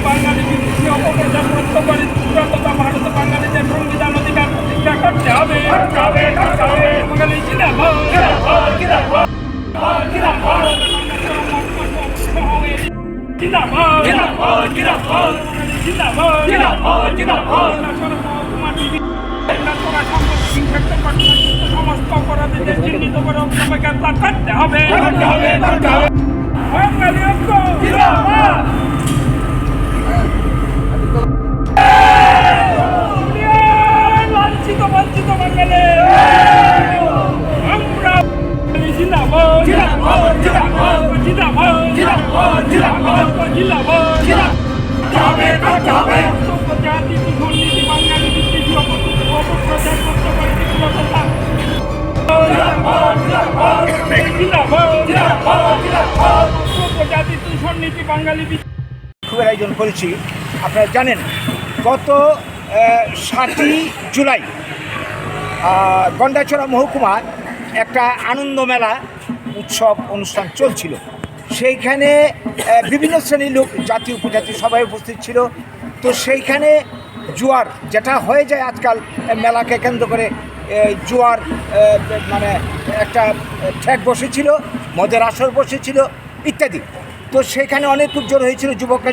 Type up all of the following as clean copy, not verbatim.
বাঙালি বিদেশি অপপ্রচার বন্ধ করে তথা ভারত বাঙালিদের সংবিধান অধিকার প্রতিষ্ঠা করতে হবে। বাঙালি জিন্দাবাদ, জিন্দাবাদ, জিন্দাবাদ, জিন্দাবাদ, জিন্দাবাদ, জিন্দাবাদ, জিন্দাবাদ, জিন্দাবাদ। সমস্ত অপরাধীদের চিহ্নিত করে সবাইকে গ্রেপ্তার করতে হবে। বাঙালি ঐক্য জিন্দাবাদ। লাঞ্ছিত বঞ্চিত বাঙালি আমরা জিন্দাবাদ, জিন্দাবাদ, জিন্দাবাদ, জিন্দাবাদ, জিন্দাবাদ, জিন্দাবাদ, জিন্দাবাদ, জাতি দুর্নীতি বাঙালি বিদেশি অপপ্রচার করতে পারে জাতি দুর্নীতি বাঙালি খুবের আয়োজন করেছি। আপনারা জানেন গত 7ই জুলাই গন্ডাছড়া মহকুমায় একটা আনন্দ মেলা উৎসব অনুষ্ঠান চলছিল। সেইখানে বিভিন্ন শ্রেণীর লোক, জাতি উপজাতি সবাই উপস্থিত ছিল। তো সেইখানে জোয়ার যেটা হয়ে যায় আজকাল মেলাকে কেন্দ্র করে, জোয়ার মানে একটা ঠেক বসেছিল, মদের আসর বসেছিল ইত্যাদি। তো সেইখানে অনেক উজ্জ্বল হয়েছিল, যুবকরা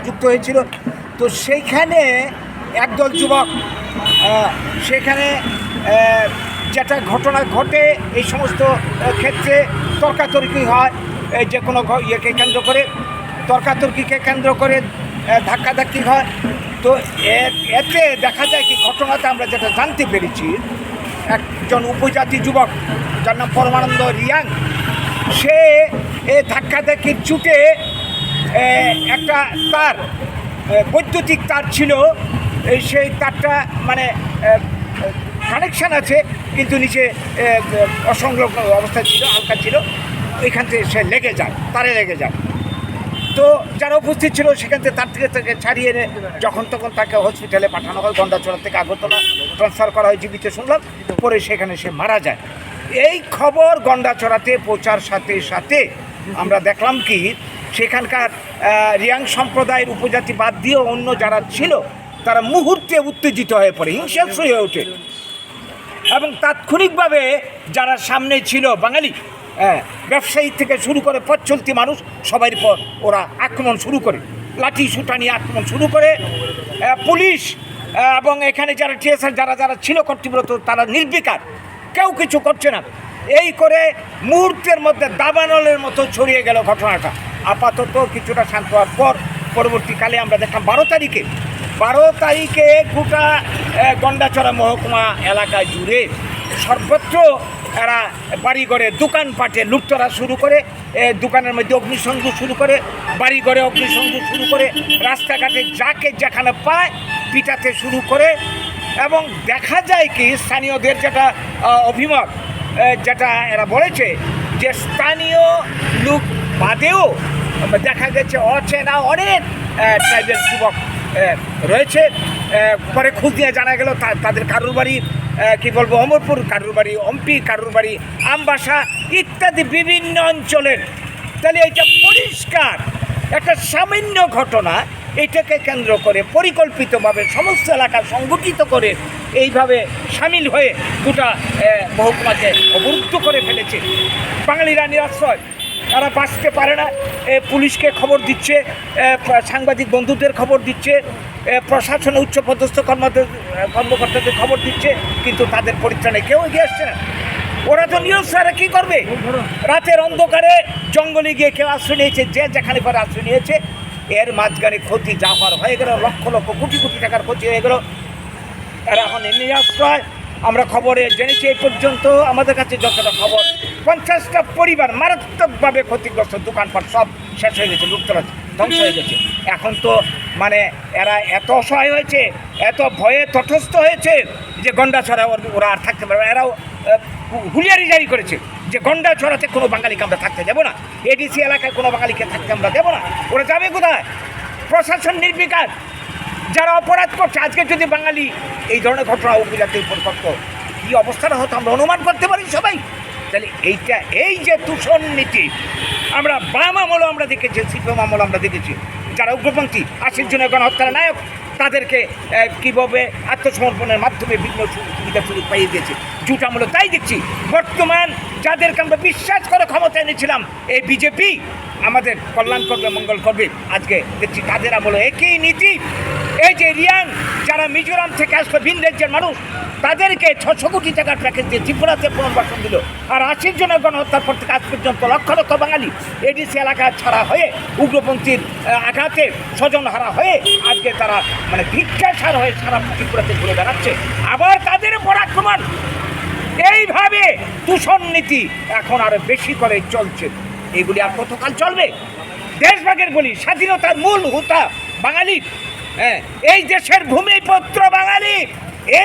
যুক্ত হয়েছিল। তো সেইখানে একদল যুবক সেখানে যেটা ঘটনা ঘটে, এই সমস্ত ক্ষেত্রে তর্কাতর্কি হয়, যে কোনো ইয়েকে কেন্দ্র করে তর্কাতর্কিকে কেন্দ্র করে ধাক্কাধাক্কি হয়। তো এতে দেখা যায় কি, ঘটনাতে আমরা যেটা জানতে পেরেছি, একজন উপজাতি যুবক যার নাম পরমানন্দ রিয়াং, সে ধাক্কাধাক্কির চুটে একটা তার বৈদ্যুতিক তার ছিল, সেই তারটা মানে কানেকশান আছে কিন্তু নিচে অসংলগ্ন অবস্থায় ছিল, হালকা ছিল, এখান থেকে সে তারে লেগে যায়। তো যারা উপস্থিত ছিল সেখান থেকে তার থেকে ছাড়িয়ে এনে যখন তখন তাকে হসপিটালে পাঠানো হয়। গন্ডাছড়া থেকে আগরতলা ট্রান্সফার করা হয়, জীবিত শুনলাম। পরে সেখানে সে মারা যায়। এই খবর গন্ডাছড়াতে পৌঁছার সাথে সাথে আমরা দেখলাম কি, সেখানকার রিয়াং সম্প্রদায়ের উপজাতি বাদ দিয়ে অন্য যারা ছিল তারা মুহূর্তে উত্তেজিত হয়ে পড়ে, হিংসাত্মক হয়ে ওঠে। এবং তাৎক্ষণিকভাবে যারা সামনে ছিল বাঙালি ব্যবসায়ী থেকে শুরু করে পথ চলতি মানুষ, সবার পর ওরা আক্রমণ শুরু করে, লাঠি সুটা নিয়ে আক্রমণ শুরু করে। পুলিশ এবং এখানে যারা টিএসআর যারা ছিল কর্তৃব্রত, তারা নির্বিকার, কেউ কিছু করছে না। এই করে মুহূর্তের মধ্যে দাবানলের মতো ছড়িয়ে গেল ঘটনাটা। আপাতত কিছুটা শান্ত হওয়ার পর পরবর্তীকালে আমরা দেখলাম 12 তারিখে গোটা গন্ডাছড়া মহকুমা এলাকায় জুড়ে সর্বত্র এরা বাড়িঘরে দোকানপাটে লুটতরা শুরু করে, দোকানের মধ্যে অগ্নিসংযোগ শুরু করে, বাড়িঘরে অগ্নিসংযোগ শুরু করে, রাস্তাঘাটে যাকে যেখানে পায় পিটাতে শুরু করে। এবং দেখা যায় কি, স্থানীয়দের যেটা অভিমত, যেটা এরা বলেছে যে স্থানীয় লোক বাদেও দেখা গেছে অচেনা অনেক ট্রাইবেল যুবক রয়েছে। পরে খোঁজ নিয়ে জানা গেল তাদের কারুর বাড়ি কী বলবো অমরপুর, কারুর বাড়ি অম্পি, কারুর বাড়ি আমবাসা ইত্যাদি বিভিন্ন অঞ্চলের। তাহলে এটা পরিষ্কার একটা সামান্য ঘটনা, এটাকে কেন্দ্র করে পরিকল্পিতভাবে সমস্ত এলাকা সংগঠিত করে এইভাবে সামিল হয়ে গোটা মহকুমাকে অবরুদ্ধ করে ফেলেছে। বাঙালিরা নিরাশ্রয়, তারা বাঁচতে পারে না। পুলিশকে খবর দিচ্ছে, সাংবাদিক বন্ধুদের খবর দিচ্ছে, প্রশাসনে উচ্চপদস্থ কর্মকর্তাদের খবর দিচ্ছে, কিন্তু তাদের পরিত্রাণে কেউ এগিয়ে আসছে না। ওরা তো নিরস্ত্র, কী করবে? রাতের অন্ধকারে জঙ্গলে গিয়ে কেউ আশ্রয় নিয়েছে, যে যেখানে পরে আশ্রয় নিয়েছে। এর মাঝখানে ক্ষতি যা হওয়ার হয়ে গেল, লক্ষ লক্ষ কোটি কোটি টাকার ক্ষতি হয়ে গেল। এরা এখন নিরাশ্রয়। আমরা খবরে জেনেছি এই পর্যন্ত আমাদের কাছে যতটা খবর, 50টা পরিবার মারাত্মকভাবে ক্ষতিগ্রস্ত, দোকানপাট সব শেষ হয়ে গেছে, লুটতরা ধ্বংস হয়ে গেছে। এখন তো মানে এরা এত অসহায় হয়েছে, এত ভয়ে তটস্থ হয়েছে যে গন্ডাছড়া ওরা আর থাকতে পারবে। এরাও হুঁশিয়ারি জারি করেছে যে গন্ডাছড়াতে কোনো বাঙালিকে আমরা থাকতে দেবো না, এডিসি এলাকায় কোনো বাঙালিকে থাকতে আমরা দেবো না। ওরা যাবে কোথায়? প্রশাসন নির্বিকার, যারা অপরাধ করছে। আজকে যদি বাঙালি এই ধরনের ঘটনা উপজাতির উপর করতো, কী অবস্থাটা হতো আমরা অনুমান করতে পারি সবাই। তাহলে এই যে দূষণ নীতি, আমরা বাম আমলও আমরা দেখেছি, সিপিএম আমল আমরা দেখেছি, যারা উগ্রপন্থী 80 জনের গণহত্যার নায়ক তাদেরকে কীভাবে আত্মসমর্পণের মাধ্যমে বিভিন্ন সুবিধা সুযোগ পাইয়ে দিয়েছে। জুট আমলও তাই দেখছি। বর্তমান যাদেরকে আমরা বিশ্বাস করে ক্ষমতা এনেছিলাম এই বিজেপি আমাদের কল্যাণ করবে, মঙ্গল করবে, আজকে দেখছি তাদের আমলে একই নীতি। এই যে রিয়াং যারা মিজোরাম থেকে আসলো ভিন রাজ্যের মানুষ, তাদেরকে 600 কোটি টাকার প্যাকেজ দিয়ে ত্রিপুরাতে পুনর্বাসন দিল। আর 80 জনের গণহত্যার পর থেকে আজ পর্যন্ত লক্ষ লক্ষ বাঙালি এডিসি এলাকা ছাড়া হয়ে উগ্রপন্থীর আঘাতে স্বজন হারা হয়ে আজকে তারা মানে ভিক্ষাসার হয়ে সারা ত্রিপুরাতে ঘুরে বেড়াচ্ছে। আবার তাদের উপর আক্রমণ, এইভাবে দূষণ নীতি এখন আরো বেশি করে চলছে। এগুলি আর কতকাল চলবে? দেশভাগের বলি, স্বাধীনতার মূল হোতা বাঙালি, হ্যাঁ, এই দেশের ভূমিপুত্র বাঙালি।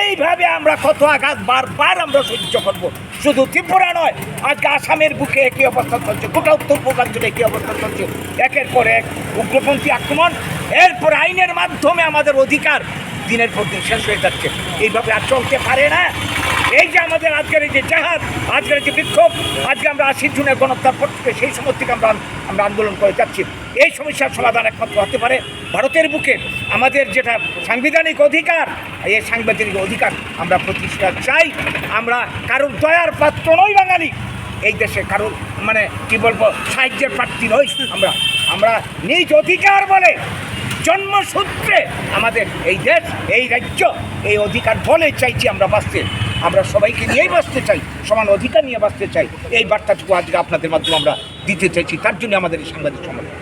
এইভাবে আমরা কত আঘাত বারবার আমরা সহ্য করব। শুধু ত্রিপুরা নয়, আজকে আসামের বুকে একই অবস্থা চলছে, গোটা উত্তর পূর্বাঞ্চলে একই অবস্থা চলছে। একের পর এক উগ্রপন্থী আক্রমণ, এরপর আইনের মাধ্যমে আমাদের অধিকার দিনের পর দিন শেষ হয়ে যাচ্ছে। এইভাবে আর চলতে পারে না। এই যে আমাদের আজকের এই যে জাহাজ, আজকের যে বিক্ষোভ, আজকে আমরা 80 জনের গণহত্যার পর থেকে সেই সময় থেকে আমরা আন্দোলন করে যাচ্ছি। এই সমস্যার সমাধান একমাত্র হতে পারে ভারতের বুকে আমাদের যেটা সাংবিধানিক অধিকার, এই সাংবিধানিক অধিকার আমরা প্রতিষ্ঠা চাই। আমরা কারোর দয়ার পাত্র নই বাঙালি, এই দেশে কারোর মানে কি বলবো সাহায্যের প্রার্থী নই। আমরা নিজ অধিকার বলে জন্মসূত্রে আমাদের এই দেশ, এই রাজ্য, এই অধিকার বলে চাইছি আমরা বাঁচতে। আমরা সবাইকে নিয়েই বাঁচতে চাই, সমান অধিকার নিয়ে বাঁচতে চাই। এই বার্তাটুকু আজকে আপনাদের মাধ্যমে আমরা দিতে চাইছি। তার জন্য আমাদের এই সাংবাদিক সম্মেলন।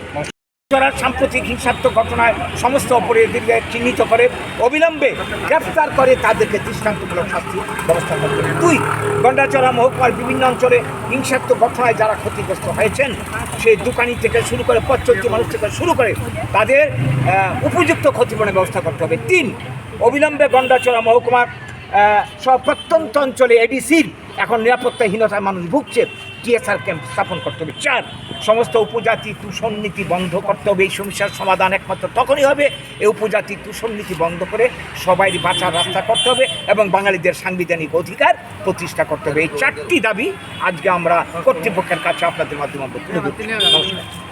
সাম্প্রতিক হিংসাত্মক ঘটনায় সমস্ত অপরাধীদের চিহ্নিত করে অবিলম্বে গ্রেফতার করে তাদেরকে দৃষ্টান্তমূলক শাস্তি ব্যবস্থা করতে হবে। 2, গন্ডাচড়া মহকুমার বিভিন্ন অঞ্চলে হিংসাত্মক ঘটনায় যারা ক্ষতিগ্রস্ত হয়েছেন, সেই দোকানি থেকে শুরু করে পথচলতি মানুষ থেকে শুরু করে তাদের উপযুক্ত ক্ষতিপূরণের ব্যবস্থা করতে হবে। 3, অবিলম্বে গন্ডাচড়া মহকুমার সব প্রত্যন্ত অঞ্চলে এডিসির এখন নিরাপত্তাহীনতায় মানুষ ভুগছে, টিএসআর ক্যাম্প স্থাপন করতে হবে। 4, সমস্ত উপজাতি দূষণ নীতি বন্ধ করতে হবে। এই সমস্যার সমাধান একমাত্র তখনই হবে এই উপজাতি দূষণ নীতি বন্ধ করে সবাই বাঁচার রাস্তা করতে হবে এবং বাঙালিদের সাংবিধানিক অধিকার প্রতিষ্ঠা করতে হবে। এই 4টি দাবি আজকে আমরা কর্তৃপক্ষের কাছে আপনাদের মাধ্যমে তুলে ধরছি। নমস্কার।